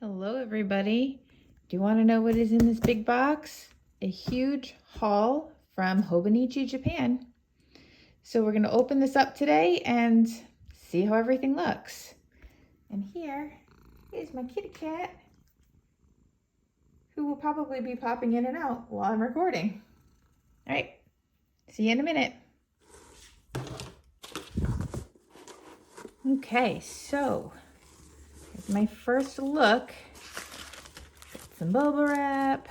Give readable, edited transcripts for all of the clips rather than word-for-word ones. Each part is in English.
Hello everybody. Do you want to know what is in this big box? A huge haul from Hobonichi, Japan. So we're going to open this up today and see how everything looks. And here is my kitty cat, who will probably be popping in and out while I'm recording. All right, see you in a minute. Okay, so here's my first look. Some bubble wrap.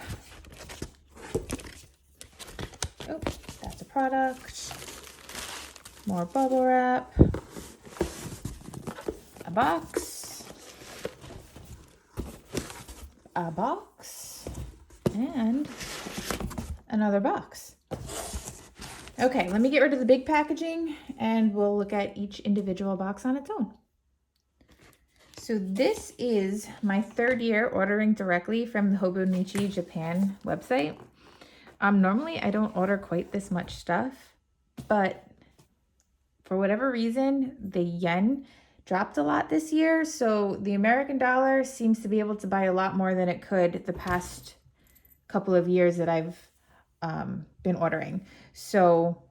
Oh, that's a product. More bubble wrap. A box. A box. And another box. Okay, let me get rid of the big packaging and we'll look at each individual box on its own. So this is my third year ordering directly from the Hobonichi Japan website. Normally I don't order quite this much stuff, but for whatever reason, the yen dropped a lot this year. So the American dollar seems to be able to buy a lot more than it could the past couple of years that I've been ordering. So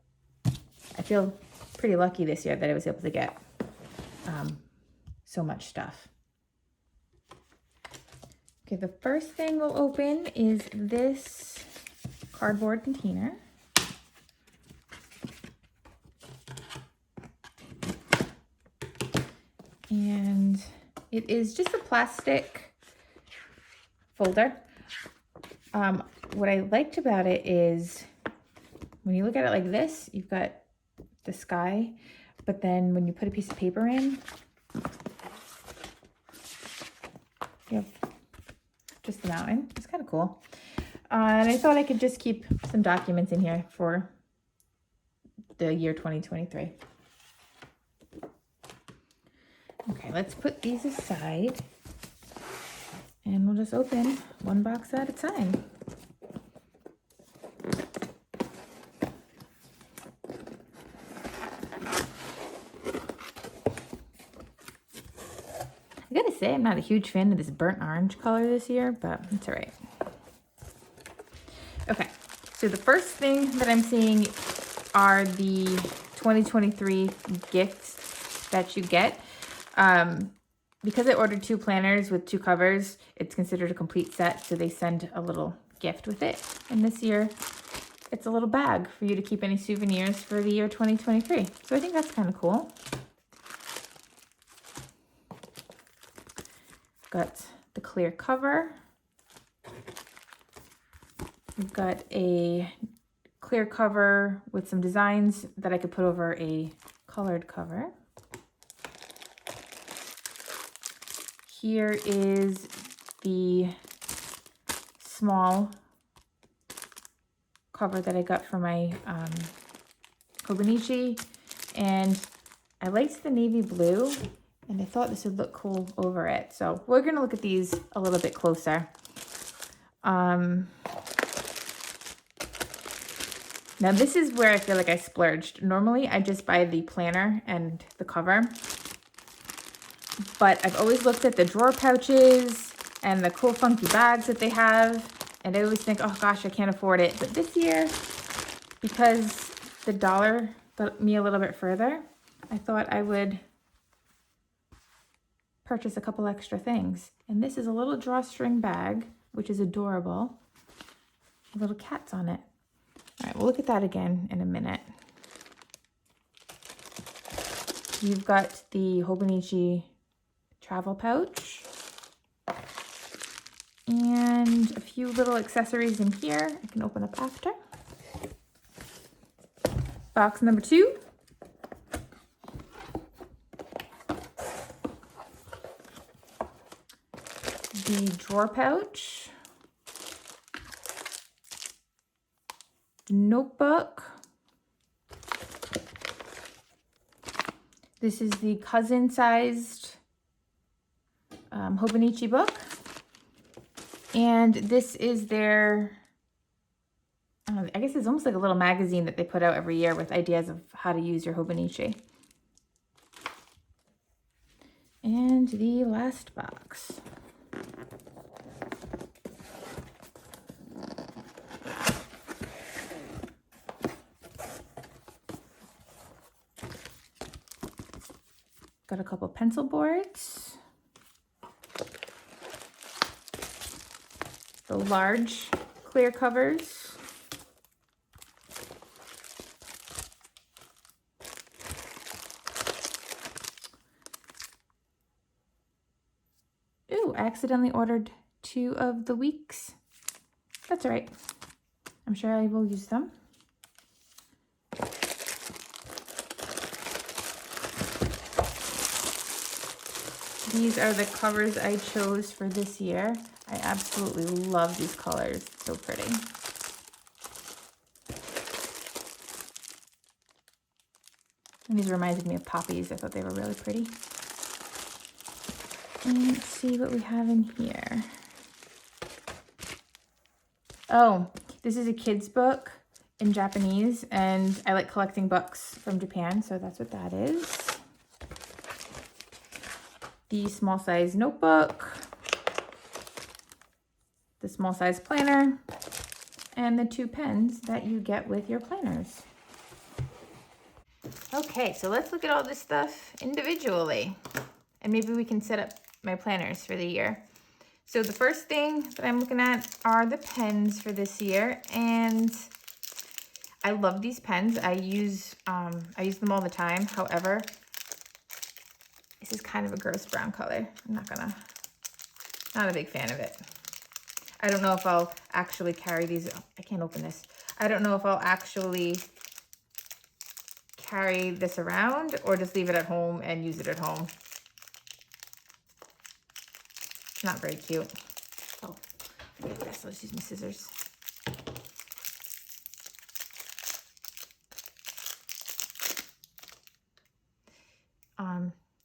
I feel pretty lucky this year that I was able to get so much stuff. Okay, the first thing we'll open is this cardboard container. And it is just a plastic folder. What I liked about it is when you look at it like this, you've got the sky, but then when you put a piece of paper in, you have just the mountain. It's kind of cool. And I thought I could just keep some documents in here for the year 2023. Okay, let's put these aside and we'll just open one box at a time. I gotta say, I'm not a huge fan of this burnt orange color this year, but it's all right. Okay, so the first thing that I'm seeing are the 2023 gifts that you get. Because I ordered 2 planners with 2 covers, it's considered a complete set, so they send a little gift with it. And this year, it's a little bag for you to keep any souvenirs for the year 2023. So I think that's kind of cool. Got the clear cover. We've got a clear cover with some designs that I could put over a colored cover. Here is the small cover that I got for my Hobonichi, and I liked the navy blue, and I thought this would look cool over it. So we're gonna look at these a little bit closer. Now this is where I feel like I splurged. Normally I just buy the planner and the cover, but I've always looked at the drawer pouches and the cool funky bags that they have, and I always think, oh gosh, I can't afford it. But this year, because the dollar got me a little bit further, I thought I would purchase a couple extra things. And this is a little drawstring bag, which is adorable. Little cats on it. All right, we'll look at that again in a minute. You've got the Hobonichi travel pouch and a few little accessories in here I can open up after. Box number 2. The drawer pouch. The notebook. This is the cousin-sized Hobonichi book. And this is their, I guess it's almost like a little magazine that they put out every year with ideas of how to use your Hobonichi. And the last box. got a couple pencil boards. The large clear covers. Ooh, I accidentally ordered 2 of the weeks. That's all right. I'm sure I will use them. These are the covers I chose for this year. I absolutely love these colors. So pretty. And these reminded me of poppies. I thought they were really pretty. And let's see what we have in here. Oh, this is a kid's book in Japanese, and I like collecting books from Japan, so that's what that is. The small size notebook, the small size planner, and the 2 pens that you get with your planners. Okay, so let's look at all this stuff individually, and maybe we can set up my planners for the year. So the first thing that I'm looking at are the pens for this year, and I love these pens. I use them all the time. However, this is kind of a gross brown color. I'm not a big fan of it. I don't know if I'll actually carry these. I can't open this. I don't know if I'll actually carry this around or just leave it at home and use it at home. Not very cute. Oh, look at this. Let's use my scissors.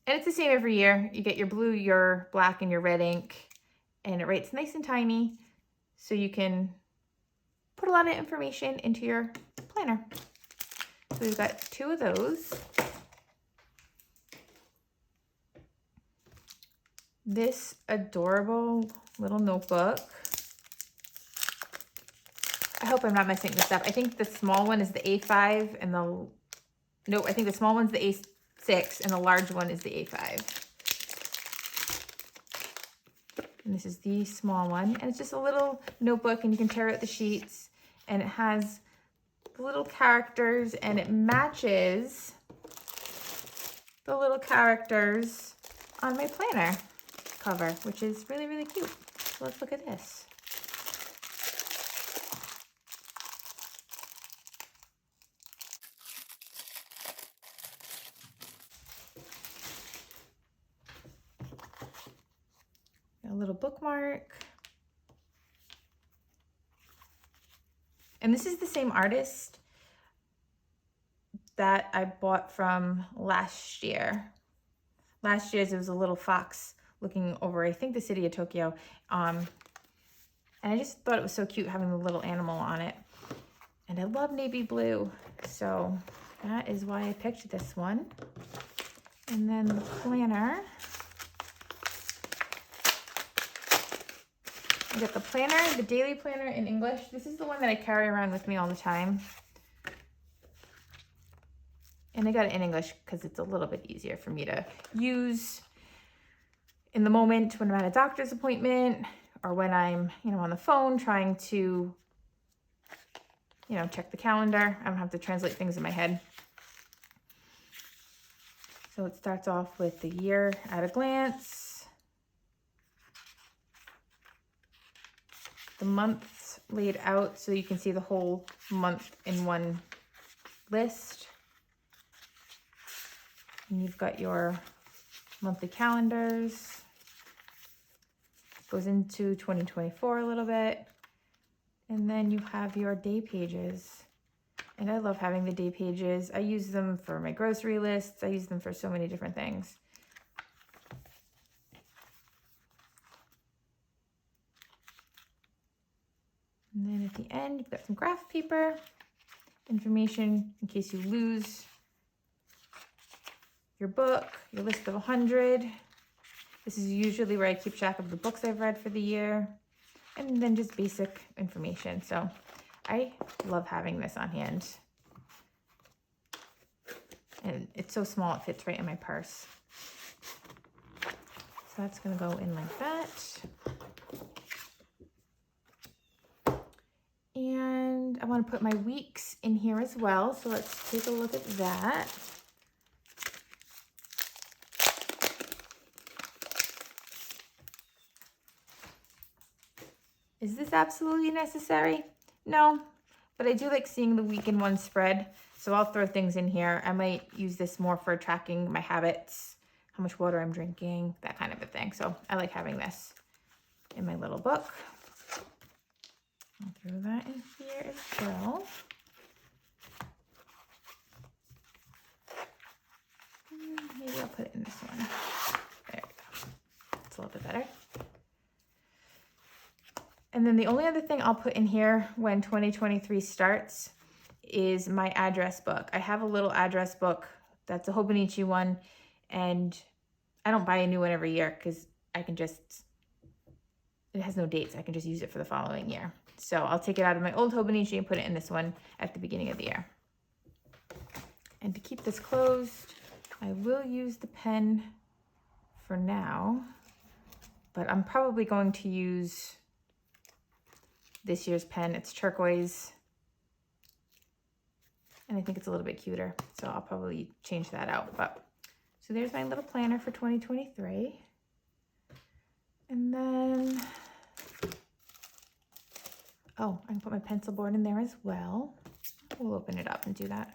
And it's the same every year. You get your blue, your black, and your red ink, and it writes nice and tiny, so you can put a lot of information into your planner. So we've got 2 of those. This adorable little notebook. I hope I'm not messing this up. I think the small one is the A5 and I think the small one's the A6 and the large one is the A5. And this is the small one. And it's just a little notebook, and you can tear out the sheets, and it has the little characters, and it matches the little characters on my planner cover, which is really, really cute. So let's look at this. A little bookmark. And this is the same artist that I bought from last year. Last year's, it was a little fox looking over, I think, the city of Tokyo. And I just thought it was so cute having the little animal on it. And I love navy blue, so that is why I picked this one. And then the planner. I got the planner, the daily planner in English. This is the one that I carry around with me all the time. And I got it in English because it's a little bit easier for me to use in the moment when I'm at a doctor's appointment, or when I'm, on the phone trying to, check the calendar. I don't have to translate things in my head. So it starts off with the year at a glance, the months laid out so you can see the whole month in one list. And you've got your monthly calendars. Goes into 2024 a little bit. And then you have your day pages. And I love having the day pages. I use them for my grocery lists. I use them for so many different things. And then at the end, you've got some graph paper, information in case you lose your book, your list of 100. This is usually where I keep track of the books I've read for the year, and then just basic information. So I love having this on hand. And it's so small, it fits right in my purse. that's gonna go in like that. And I want to put my weeks in here as well. So let's take a look at that. Is this absolutely necessary? No, but I do like seeing the week in one spread. So I'll throw things in here. I might use this more for tracking my habits, how much water I'm drinking, that kind of a thing. So I like having this in my little book. I'll throw that in here as well. Maybe I'll put it in this one. There we go. It's a little bit better. And then the only other thing I'll put in here when 2023 starts is my address book. I have a little address book that's a Hobonichi one, and I don't buy a new one every year because I can just, it has no dates. I can just use it for the following year. So I'll take it out of my old Hobonichi and put it in this one at the beginning of the year. And to keep this closed, I will use the pen for now, but I'm probably going to use this year's pen. It's turquoise, and I think it's a little bit cuter, so I'll probably change that out. But so there's my little planner for 2023. And then, oh, I can put my pencil board in there as well. We'll open it up and do that.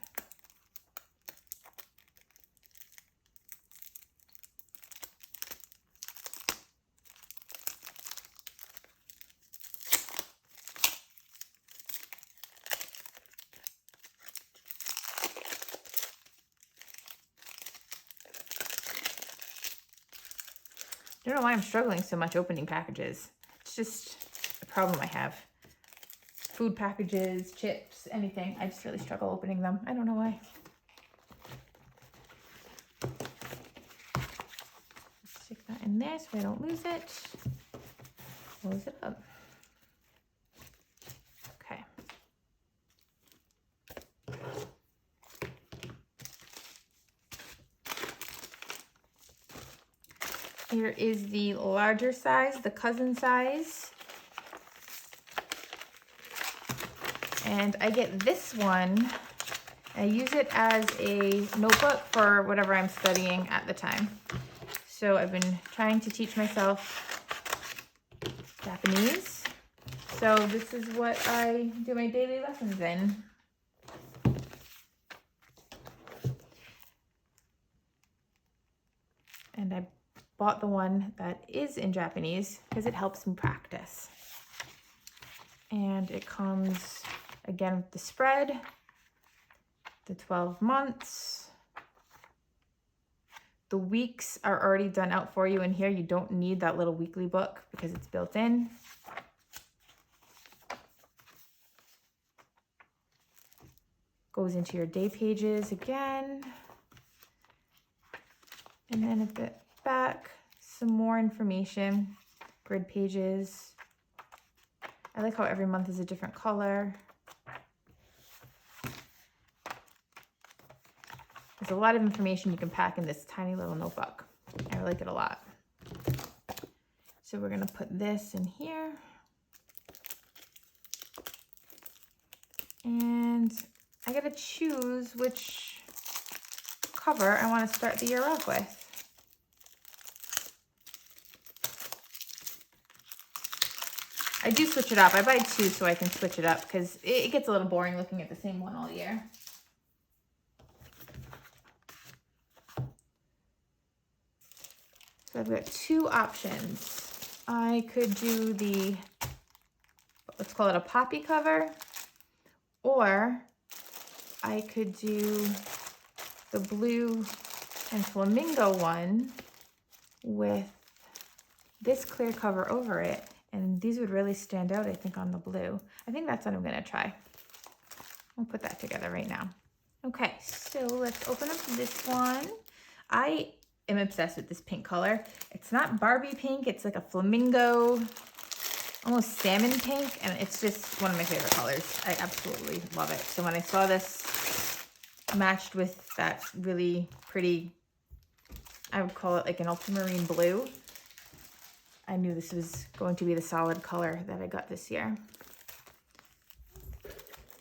I don't know why I'm struggling so much opening packages. It's just a problem I have. Food packages, chips, anything. I just really struggle opening them. I don't know why. Stick that in there so I don't lose it. Close it up. Okay. Here is the larger size, the cousin size. And I get this one. I use it as a notebook for whatever I'm studying at the time. So I've been trying to teach myself Japanese. So this is what I do my daily lessons in. And I bought the one that is in Japanese because it helps me practice. And it comes again with the spread, the 12 months. The weeks are already done out for you in here. You don't need that little weekly book because it's built in. Goes into your day pages again. And then at the back, some more information, grid pages. I like how every month is a different color. There's a lot of information you can pack in this tiny little notebook. I like it a lot. So we're gonna put this in here. And I gotta choose which cover I wanna start the year off with. I do switch it up. I buy two so I can switch it up because it gets a little boring looking at the same one all year. So I've got two options. I could do the, let's call it a poppy cover, or I could do the blue and flamingo one with this clear cover over it. And these would really stand out, I think, on the blue. I think that's what I'm gonna try. We'll put that together right now. Okay, so let's open up this one. I am obsessed with this pink color. It's not Barbie pink, it's like a flamingo, almost salmon pink, and it's just one of my favorite colors. I absolutely love it. So when I saw this matched with that really pretty, I would call it like an ultramarine blue, I knew this was going to be the solid color that I got this year.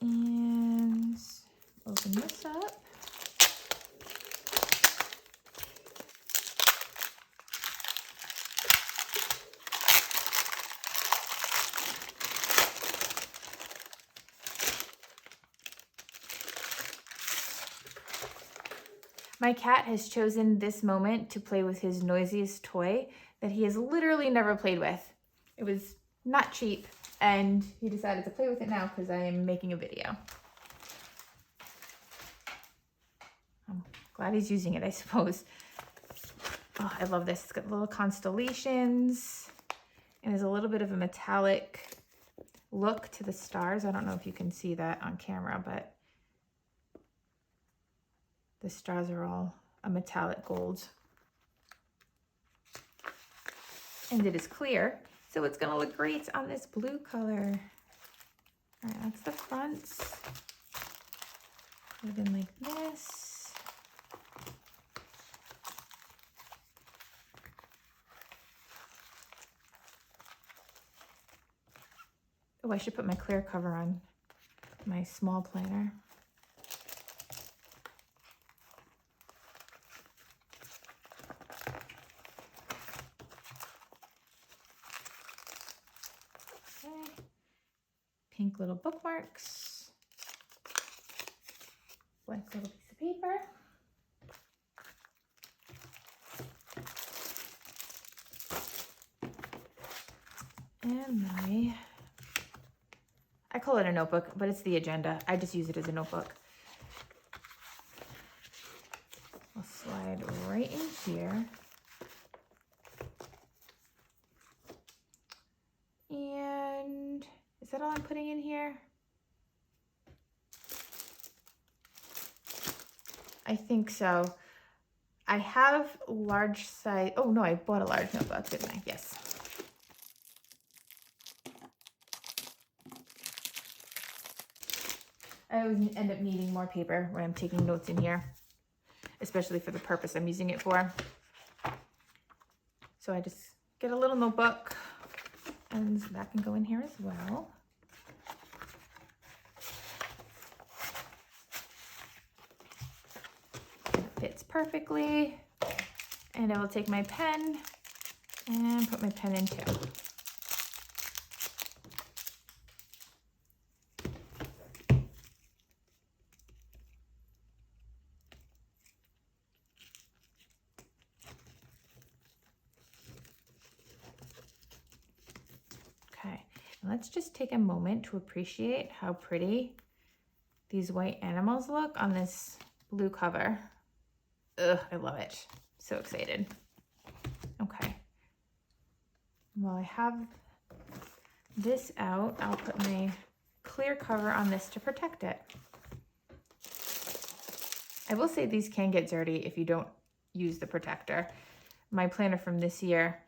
And open this up. My cat has chosen this moment to play with his noisiest toy that he has literally never played with. It was not cheap, and he decided to play with it now because I am making a video. I'm glad he's using it, I suppose. Oh, I love this. It's got little constellations, and there's a little bit of a metallic look to the stars. I don't know if you can see that on camera, but the stars are all a metallic gold. And it is clear, so it's gonna look great on this blue color. All right, that's the front. Put it in like this. Oh, I should put my clear cover on my small planner. Pink little bookmarks, blank little piece of paper, and I call it a notebook, but it's the agenda. I just use it as a notebook. I'll slide right in here. And is that all I'm putting in here? I think so. I have large size. Oh no, I bought a large notebook, didn't I? Yes. I always end up needing more paper when I'm taking notes in here, especially for the purpose I'm using it for. So I just get a little notebook, and that can go in here as well. It fits perfectly. And I will take my pen and put my pen in too. Okay, let's just take a moment to appreciate how pretty these white animals look on this blue cover. Ugh, I love it. So excited. Okay. While I have this out, I'll put my clear cover on this to protect it. I will say these can get dirty if you don't use the protector. My planner from this year,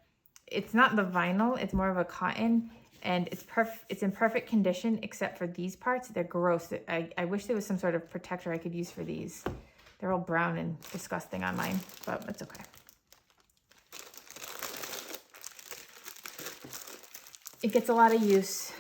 it's not the vinyl, it's more of a cotton, and it's in perfect condition except for these parts. They're gross. I wish there was some sort of protector I could use for these. They're all brown and disgusting on mine, but it's okay. It gets a lot of use.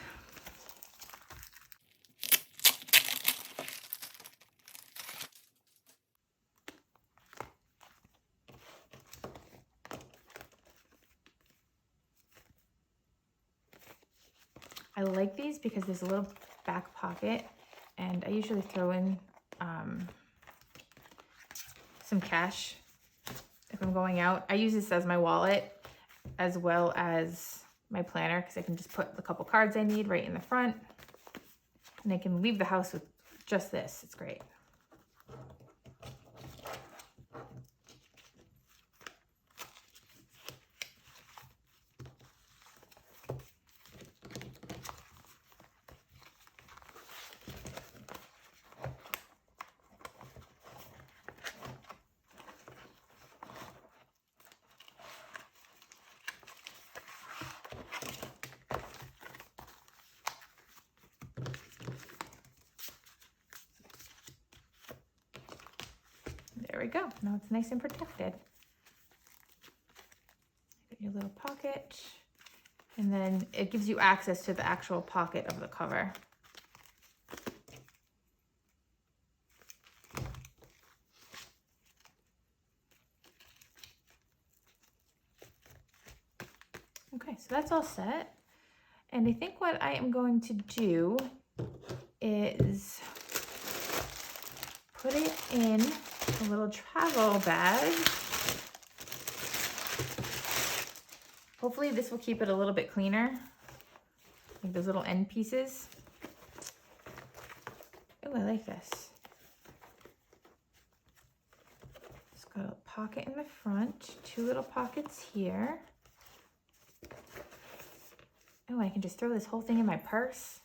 I like these because there's a little back pocket, and I usually throw in some cash if I'm going out. I use this as my wallet as well as my planner because I can just put the couple cards I need right in the front, and I can leave the house with just this. It's great. There we go. Now it's nice and protected. Get your little pocket. And then it gives you access to the actual pocket of the cover. Okay, so that's all set. And I think what I am going to do is put it in a little travel bag. Hopefully this will keep it a little bit cleaner, like those little end pieces. Oh, I like this. It's got a pocket in the front, 2 little pockets here. Oh, I can just throw this whole thing in my purse.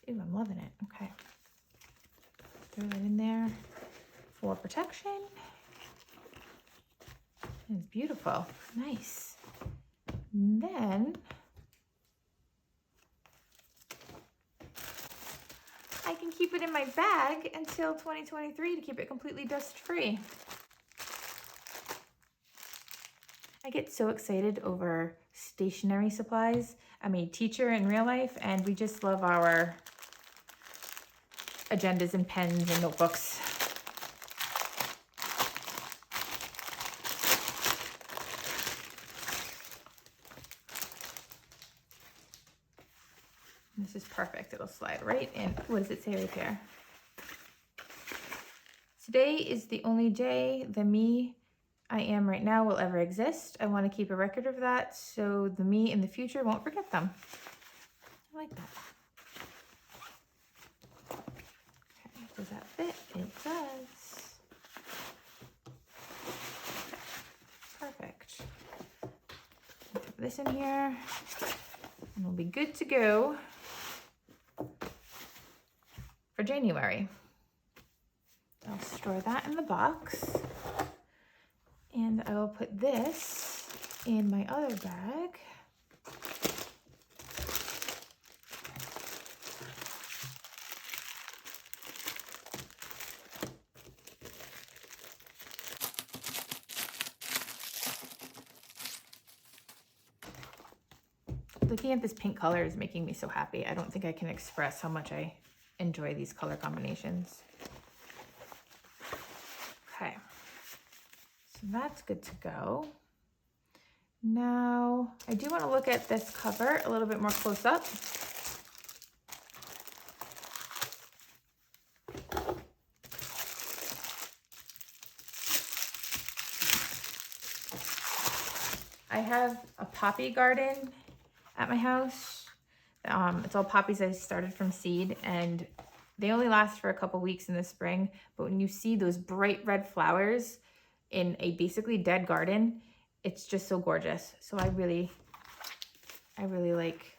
Ooh, I'm loving it. Okay. Throw that in there for protection. It's beautiful. Nice. And then I can keep it in my bag until 2023 to keep it completely dust-free. I get so excited over stationery supplies. I'm a teacher in real life, and we just love our agendas and pens and notebooks. This is perfect. It'll slide right in. What does it say right there? Today is the only day the me I am right now will ever exist. I want to keep a record of that so the me in the future won't forget them. I like that. Okay, does that fit? It does. Okay, perfect. Put this in here and we'll be good to go for January. I'll store that in the box. And I will put this in my other bag. Looking at this pink color is making me so happy. I don't think I can express how much I enjoy these color combinations. Okay. So that's good to go. Now, I do want to look at this cover a little bit more close up. I have a poppy garden at my house. It's all poppies I started from seed, and they only last for a couple weeks in the spring, but when you see those bright red flowers in a basically dead garden, it's just so gorgeous. So I really like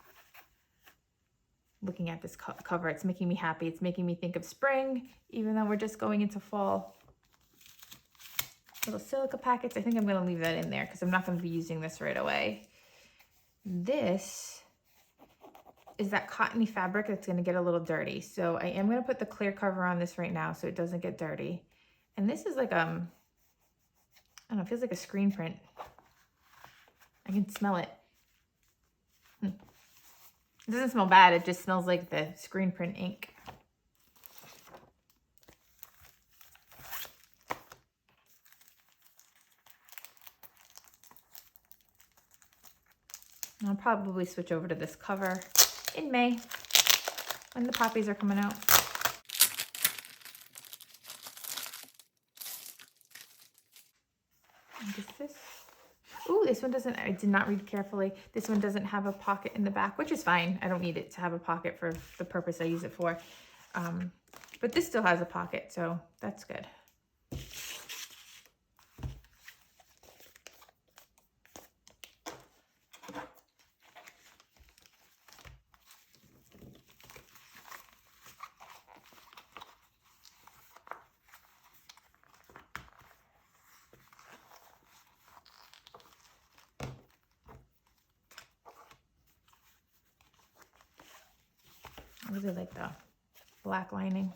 looking at this cover. It's making me happy. It's making me think of spring, even though we're just going into fall. Little silica packets. I think I'm going to leave that in there because I'm not going to be using this right away. This is that cottony fabric that's going to get a little dirty. So I am going to put the clear cover on this right now so it doesn't get dirty. And this is like, I don't know, it feels like a screen print. I can smell it. It doesn't smell bad. It just smells like the screen print ink. I'll probably switch over to this cover in May when the poppies are coming out. This. Ooh, this one doesn't, I did not read carefully. This one doesn't have a pocket in the back, which is fine. I don't need it to have a pocket for the purpose I use it for. But this still has a pocket, so that's good. I really like the black lining.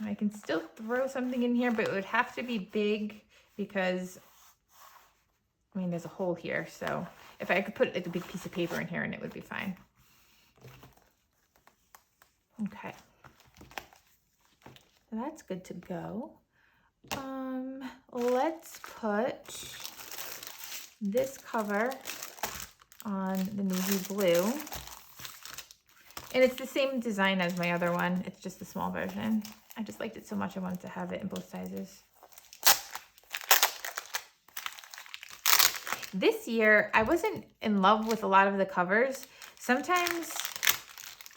I can still throw something in here, but it would have to be big because, I mean, there's a hole here. So if I could put like a big piece of paper in here and it would be fine. Okay. So that's good to go. Let's put this cover on the navy blue. And it's the same design as my other one. It's just the small version. I just liked it so much I wanted to have it in both sizes. This year, I wasn't in love with a lot of the covers. Sometimes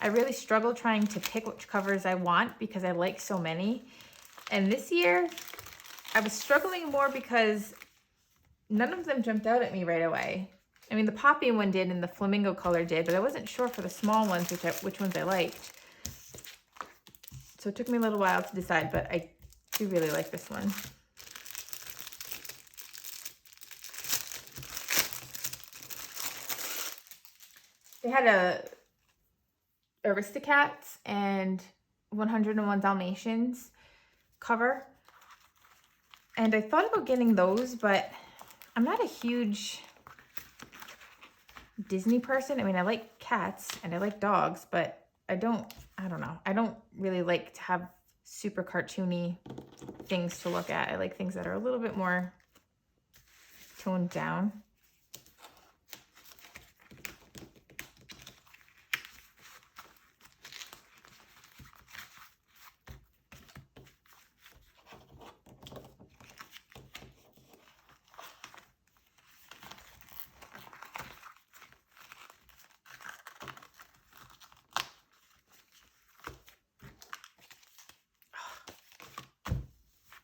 I really struggle trying to pick which covers I want because I like so many. And this year, I was struggling more because none of them jumped out at me right away. I mean, the poppy one did and the flamingo color did, but I wasn't sure for the small ones which ones I liked. So it took me a little while to decide, but I do really like this one. They had a Aristocats and 101 Dalmatians cover. And I thought about getting those, but I'm not a huge Disney person. I mean, I like cats and I like dogs, but I don't know. I don't really like to have super cartoony things to look at. I like things that are a little bit more toned down.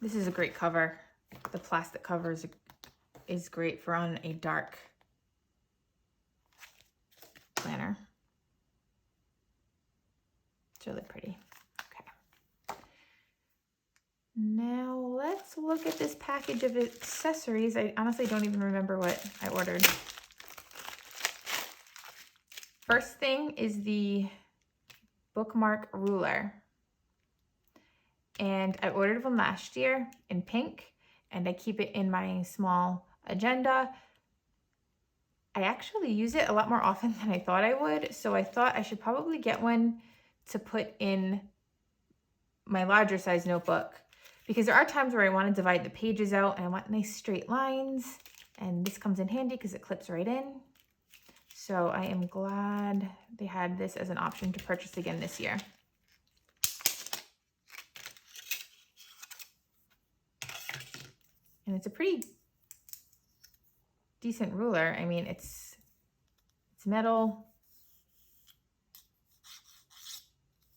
This is a great cover. The plastic cover is great for on a dark planner. It's really pretty. Okay. Now let's look at this package of accessories. I honestly don't even remember what I ordered. First thing is the bookmark ruler. And I ordered one last year in pink, and I keep it in my small agenda. I actually use it a lot more often than I thought I would, so I thought I should probably get one to put in my larger size notebook, because there are times where I want to divide the pages out and I want nice straight lines, and this comes in handy because it clips right in. So I am glad they had this as an option to purchase again this year. And it's a pretty decent ruler. I mean, it's metal.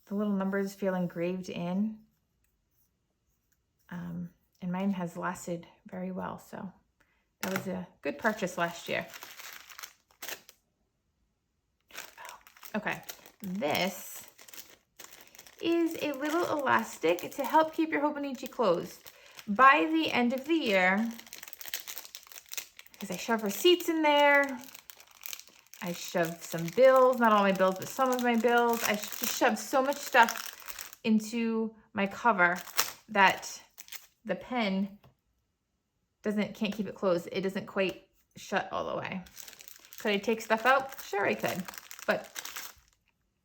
The little numbers feel engraved in. And mine has lasted very well. So that was a good purchase last year. Okay, this is a little elastic to help keep your Hobonichi closed. By the end of the year, because I shove receipts in there, I shoved some bills, not all my bills, but some of my bills. I just shoved so much stuff into my cover that the pen can't keep it closed. It doesn't quite shut all the way. Could I take stuff out? Sure I could, but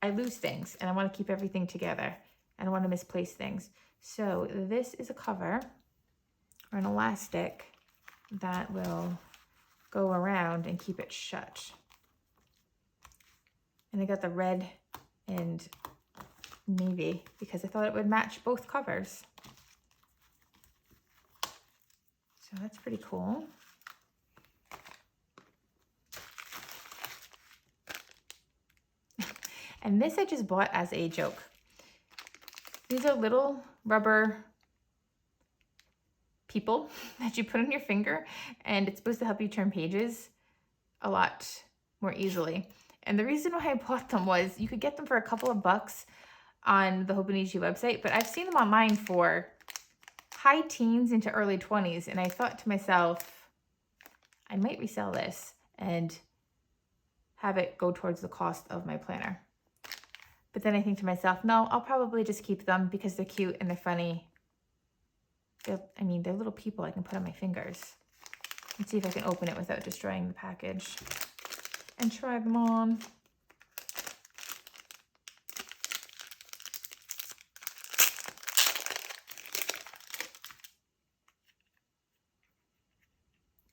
I lose things and I want to keep everything together. I don't want to misplace things. So this is a cover or an elastic that will go around and keep it shut. And I got the red and navy because I thought it would match both covers. So that's pretty cool. And this I just bought as a joke. These are little rubber people that you put on your finger, and it's supposed to help you turn pages a lot more easily. And the reason why I bought them was you could get them for a couple of bucks on the Hobonichi website, but I've seen them online for high teens into early 20s, and I thought to myself, I might resell this and have it go towards the cost of my planner. But then I think to myself, no, I'll probably just keep them because they're cute and they're funny. I mean, they're little people I can put on my fingers. Let's see if I can open it without destroying the package and try them on.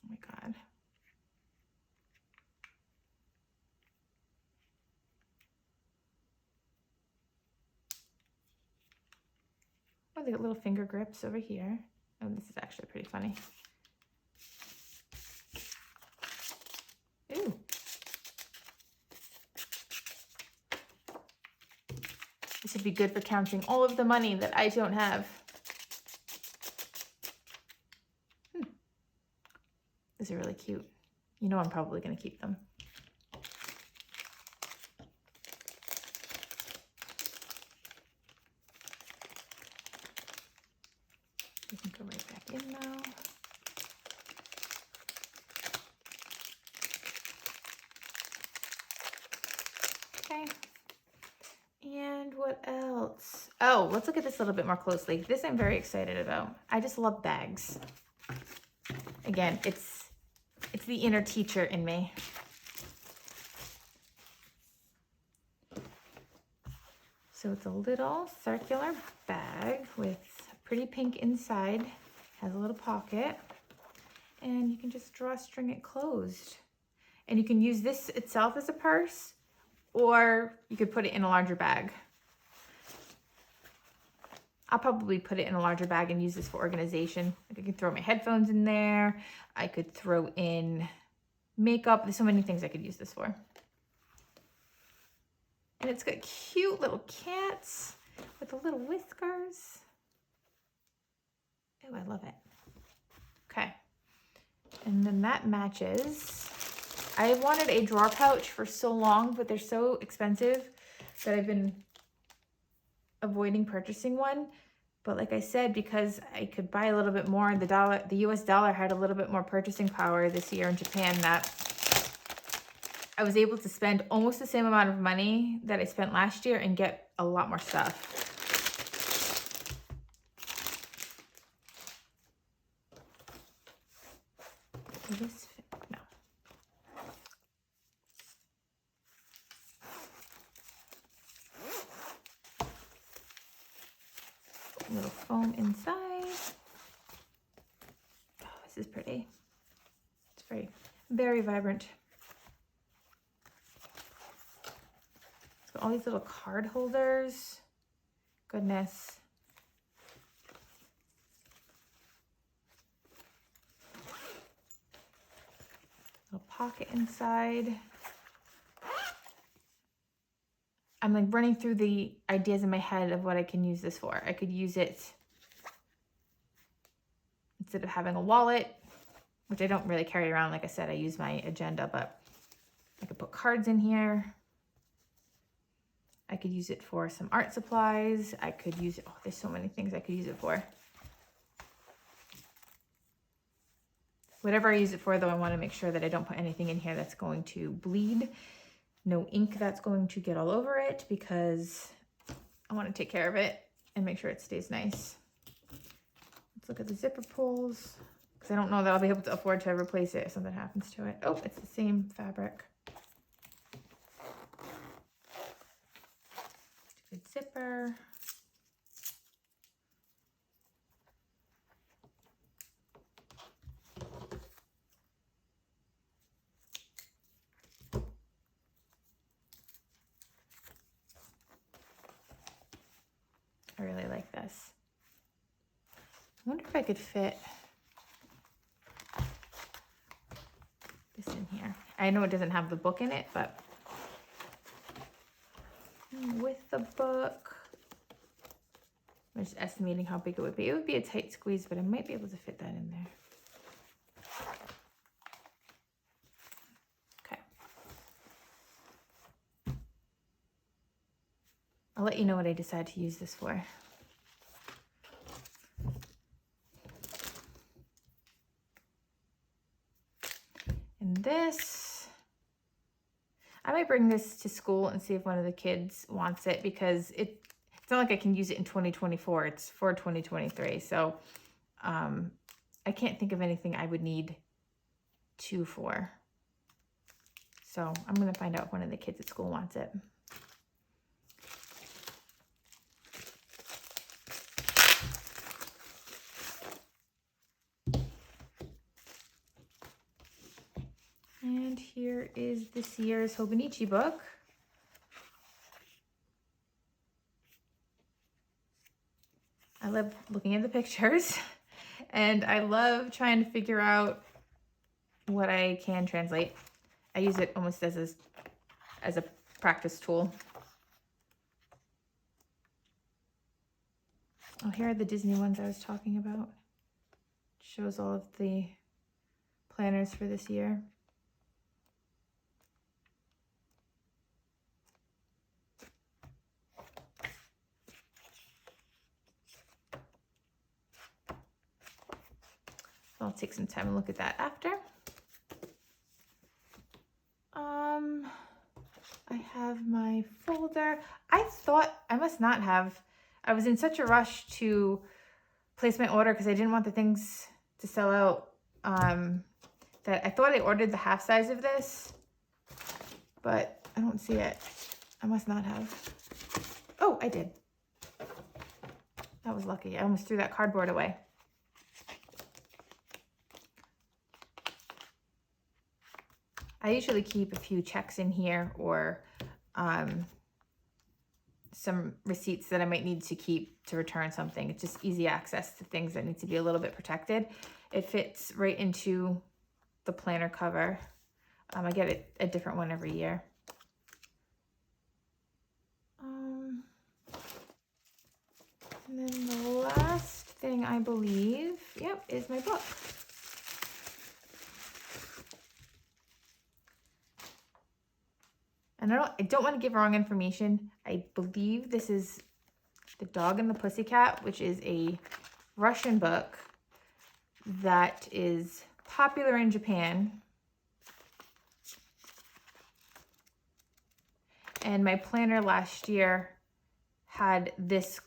Oh my God. Oh, they got little finger grips over here. Oh, this is actually pretty funny. Ooh. This would be good for counting all of the money that I don't have. These are really cute. You know I'm probably going to keep them. You can go right back in now. Okay. And what else? Oh, let's look at this a little bit more closely. This I'm very excited about. I just love bags. Again, it's the inner teacher in me. So it's a little circular bag with pretty pink inside, has a little pocket, and you can just drawstring it closed. And you can use this itself as a purse, or you could put it in a larger bag. I'll probably put it in a larger bag and use this for organization. Like I could throw my headphones in there. I could throw in makeup. There's so many things I could use this for. And it's got cute little cats with the little whiskers. Oh, I love it. Okay. And then that matches. I wanted a drawer pouch for so long, but they're so expensive that I've been avoiding purchasing one. But like I said, because I could buy a little bit more, the US dollar had a little bit more purchasing power this year in Japan, that I was able to spend almost the same amount of money that I spent last year and get a lot more stuff. Will this fit? No. A little foam inside. Oh, this is pretty. It's very vibrant. It's got all these little card holders. Goodness. Little pocket inside. I'm like running through the ideas in my head of what I can use this for. I could use it instead of having a wallet, which I don't really carry around. Like I said, I use my agenda, but I could put cards in here. I could use it for some art supplies. I could use it, oh, there's so many things I could use it for. Whatever I use it for, though, I want to make sure that I don't put anything in here that's going to bleed. No ink that's going to get all over it, because I want to take care of it and make sure it stays nice. Let's look at the zipper pulls, because I don't know that I'll be able to afford to replace it if something happens to it. Oh, it's the same fabric. Good zipper. I really like this. I wonder if I could fit this in here. I know it doesn't have the book in it, but with the book, I'm just estimating how big it would be. It would be a tight squeeze, but I might be able to fit that in there. Okay. I'll let you know what I decide to use this for. And this, I might bring this to school and see if one of the kids wants it, because it's not like I can use it in 2024. It's for 2023. So I can't think of anything I would need two for. So I'm going to find out if one of the kids at school wants it. And here is this year's Hobonichi book. I love looking at the pictures, and I love trying to figure out what I can translate. I use it almost as a practice tool. Oh, here are the Disney ones I was talking about. Shows all of the planners for this year. I'll take some time and look at that after. I have my folder. I thought I must not have. I was in such a rush to place my order because I didn't want the things to sell out, that I thought I ordered the half size of this, but I don't see it. I must not have. Oh, I did. That was lucky. I almost threw that cardboard away. I usually keep a few checks in here, or some receipts that I might need to keep to return something. It's just easy access to things that need to be a little bit protected. It fits right into the planner cover. I get a different one every year. And then the last thing, I believe, yep, is my book. And I don't want to give wrong information. I believe this is The Dog and the Pussycat, which is a Russian book that is popular in Japan. And my planner last year had this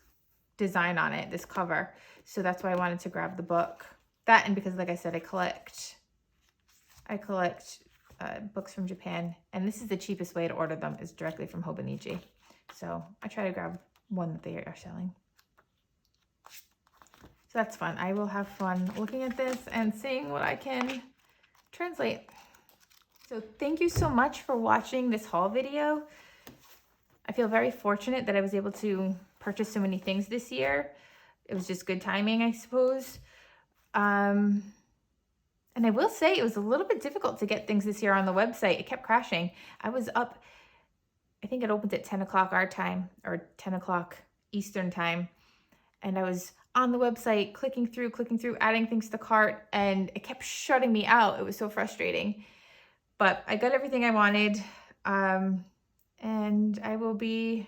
design on it, this cover. So that's why I wanted to grab the book. That, and because, like I said, I collect books from Japan, and this is the cheapest way to order them, is directly from Hobonichi. So I try to grab one that they are selling. So that's fun. I will have fun looking at this and seeing what I can translate. So thank you so much for watching this haul video. I feel very fortunate that I was able to purchase so many things this year. It was just good timing, I suppose. And I will say it was a little bit difficult to get things this year on the website. It kept crashing. I was up, I think it opened at 10 o'clock our time, or 10 o'clock Eastern time. And I was on the website clicking through, adding things to the cart, and it kept shutting me out. It was so frustrating. But I got everything I wanted, and I will be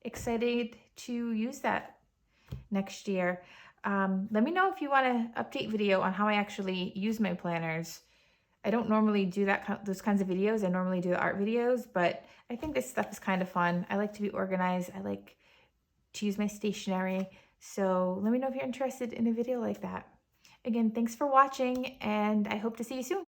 excited to use that next year. Let me know if you want an update video on how I actually use my planners. I don't normally do those kinds of videos. I normally do the art videos, but I think this stuff is kind of fun. I like to be organized. I like to use my stationery. So let me know if you're interested in a video like that. Again, thanks for watching, and I hope to see you soon.